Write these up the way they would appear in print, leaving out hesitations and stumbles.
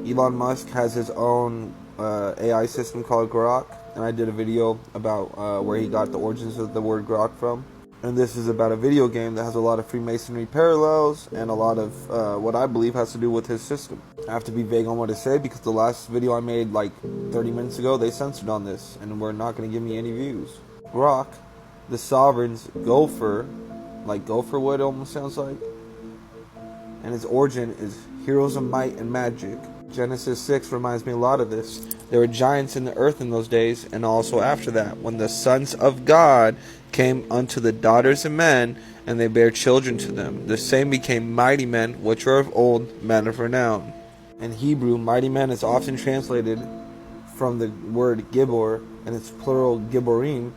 Elon Musk has his own AI system called Grok, and I did a video about where he got the origins of the word Grok from. And this is about a video game that has a lot of Freemasonry parallels and a lot of what I believe has to do with his system. I have to be vague on what to say because the last video I made like 30 minutes ago, they censored on this and were not going to give me any views. Grok, the Sovereign's gopher, like gopher wood almost sounds like, and its origin is heroes of might and magic. Genesis 6 reminds me a lot of this. There were giants in the earth in those days, and also after that, when the sons of God came unto the daughters of men, and they bare children to them. The same became mighty men, which are of old, men of renown. In Hebrew, mighty men is often translated from the word gibor, and its plural giborim.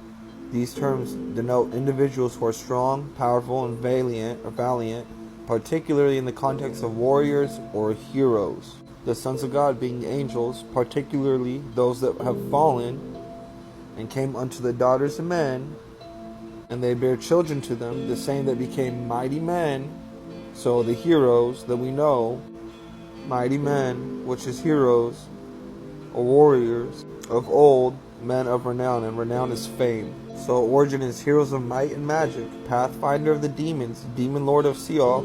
These terms denote individuals who are strong, powerful, and valiant, particularly in the context of warriors or heroes. The sons of God being angels, particularly those that have fallen, and came unto the daughters of men, and they bare children to them, the same that became mighty men. So the heroes that we know, mighty men, which is heroes, or warriors of old, men of renown, and renown is fame. So origin is heroes of might and magic, pathfinder of the demons, demon lord of Seol,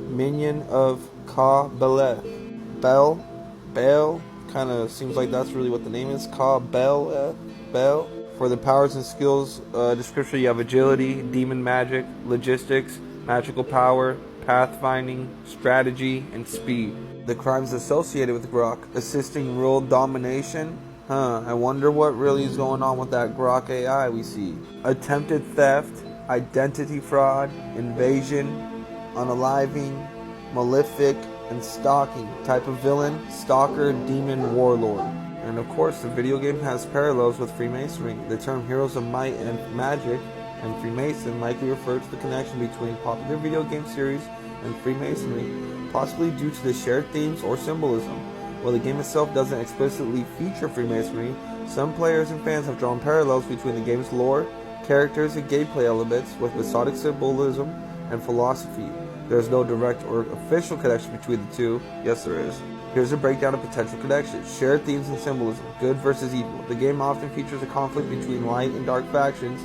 minion of Ka-Beleth. Baal, kind of seems like that's really what the name is, Ka-Beleth, Baal. For the powers and skills description, you have agility, demon magic, logistics, magical power, pathfinding, strategy, and speed. The crimes associated with Grok: assisting world domination. I wonder what really is going on with that Grok AI we see. Attempted theft, identity fraud, invasion, unaliving, malefic, and stalking. Type of villain: stalker, demon, warlord. And of course, the video game has parallels with Freemasonry. The term heroes of might and magic and Freemason likely refer to the connection between popular video game series and Freemasonry, possibly due to the shared themes or symbolism. While the game itself doesn't explicitly feature Freemasonry, some players and fans have drawn parallels between the game's lore, characters, and gameplay elements with Masonic symbolism and philosophy. There is no direct or official connection between the two. Yes, there is. Here's a breakdown of potential connections. Shared themes and symbolism. Good versus evil. The game often features a conflict between light and dark factions,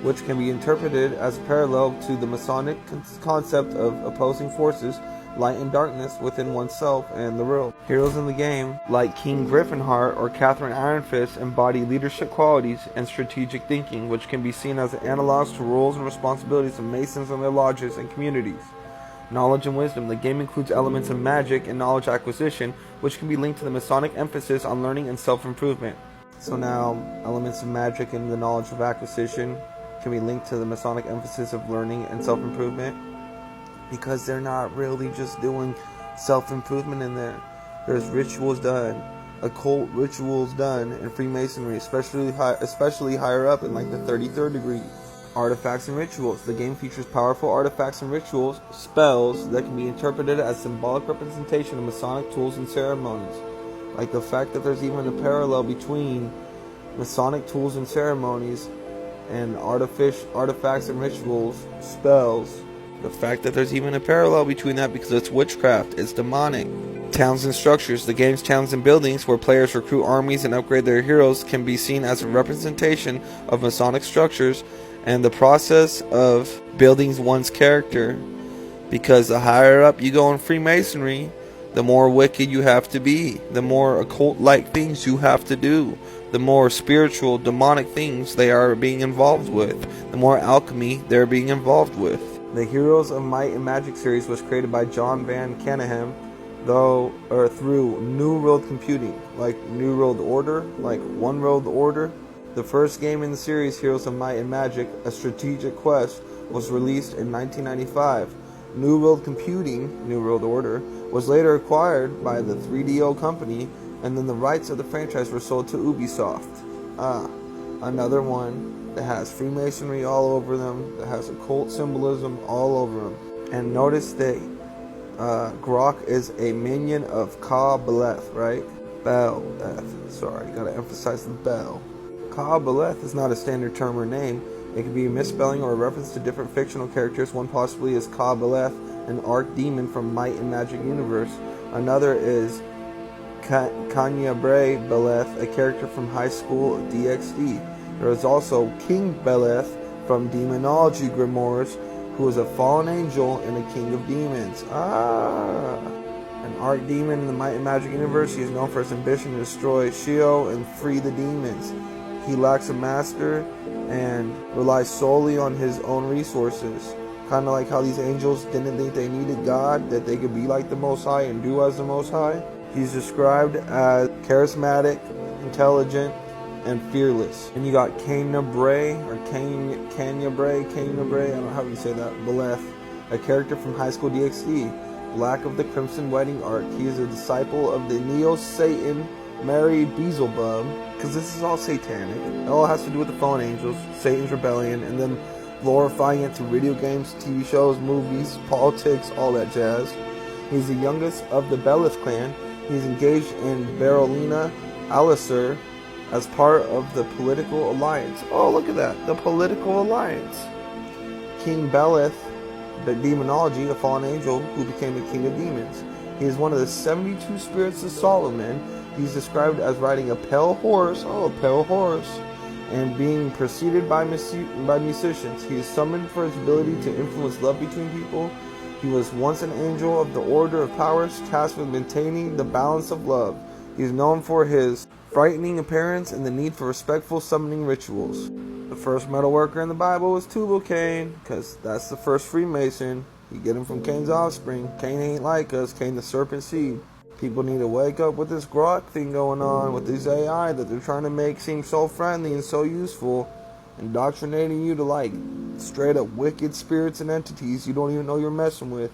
which can be interpreted as a parallel to the Masonic concept of opposing forces, light and darkness within oneself and the world. Heroes in the game, like King Griffinheart or Catherine Ironfist, embody leadership qualities and strategic thinking, which can be seen as analogs to roles and responsibilities of Masons and their lodges and communities. Knowledge and wisdom. The game includes elements of magic and knowledge acquisition, which can be linked to the Masonic emphasis on learning and self-improvement. So now, elements of magic and the knowledge of acquisition can be linked to the Masonic emphasis of learning and self-improvement, because they're not really just doing self-improvement in there. There's rituals done, occult rituals done in Freemasonry, especially higher up in like the 33rd degree. Artifacts and rituals. The game features powerful artifacts and rituals, spells that can be interpreted as symbolic representation of Masonic tools and ceremonies. Like the fact that there's even a parallel between Masonic tools and ceremonies and artifacts and rituals, spells. The fact that there's even a parallel between that because it's witchcraft, it's demonic. Towns and structures. The game's towns and buildings where players recruit armies and upgrade their heroes can be seen as a representation of Masonic structures and the process of building one's character, because the higher up you go in Freemasonry, the more wicked you have to be, the more occult-like things you have to do, the more spiritual, demonic things they are being involved with, the more alchemy they're being involved with. The Heroes of Might and Magic series was created by John Van Caneghem, through New World Computing, like New World Order, like One World Order. The first game in the series, Heroes of Might and Magic, A Strategic Quest, was released in 1995. New World Computing, New World Order, was later acquired by the 3DO company, and then the rights of the franchise were sold to Ubisoft. Another one that has Freemasonry all over them, that has occult symbolism all over them. And notice that Grok is a minion of Ka-Beleth, right? Beleth. Sorry, gotta emphasize the bell. Ka-Beleth is not a standard term or name. It could be a misspelling or a reference to different fictional characters. One possibly is Ka-Beleth, an archdemon from Might and Magic universe. Another is Kanya Bray Beleth, a character from High School DxD. There is also King Beleth from Demonology Grimoires, who is a fallen angel and a king of demons. An archdemon in the Might and Magic universe, he is known for his ambition to destroy Shio and free the demons. He lacks a master and relies solely on his own resources. Kind of like how these angels didn't think they needed God, that they could be like the Most High and do as the Most High. He's described as charismatic, intelligent, and fearless. And you got Kanya Bray, I don't know how you say that, Beleth, a character from High School DxD, Black of the Crimson Wedding Arc. He is a disciple of the Neo-Satan Mary Beelzebub, because this is all satanic. It all has to do with the fallen angels, Satan's rebellion, and then glorifying it through video games, TV shows, movies, politics, all that jazz. He's the youngest of the Beleth clan. He's engaged in Berolina Alisur as part of the political alliance. Oh, look at that, the political alliance. King Beleth, the demonology, a fallen angel who became the king of demons. He is one of the 72 spirits of Solomon. He's described as riding a pale horse, and being preceded by musicians. He is summoned for his ability to influence love between people. He was once an angel of the Order of Powers, tasked with maintaining the balance of love. He is known for his frightening appearance and the need for respectful summoning rituals. The first metal worker in the Bible was Tubal Cain, because that's the first Freemason. You get him from Cain's offspring. Cain ain't like us, Cain the serpent seed. People need to wake up with this grok thing going on, with this AI that they're trying to make seem so friendly and so useful, indoctrinating you to like straight up wicked spirits and entities you don't even know you're messing with.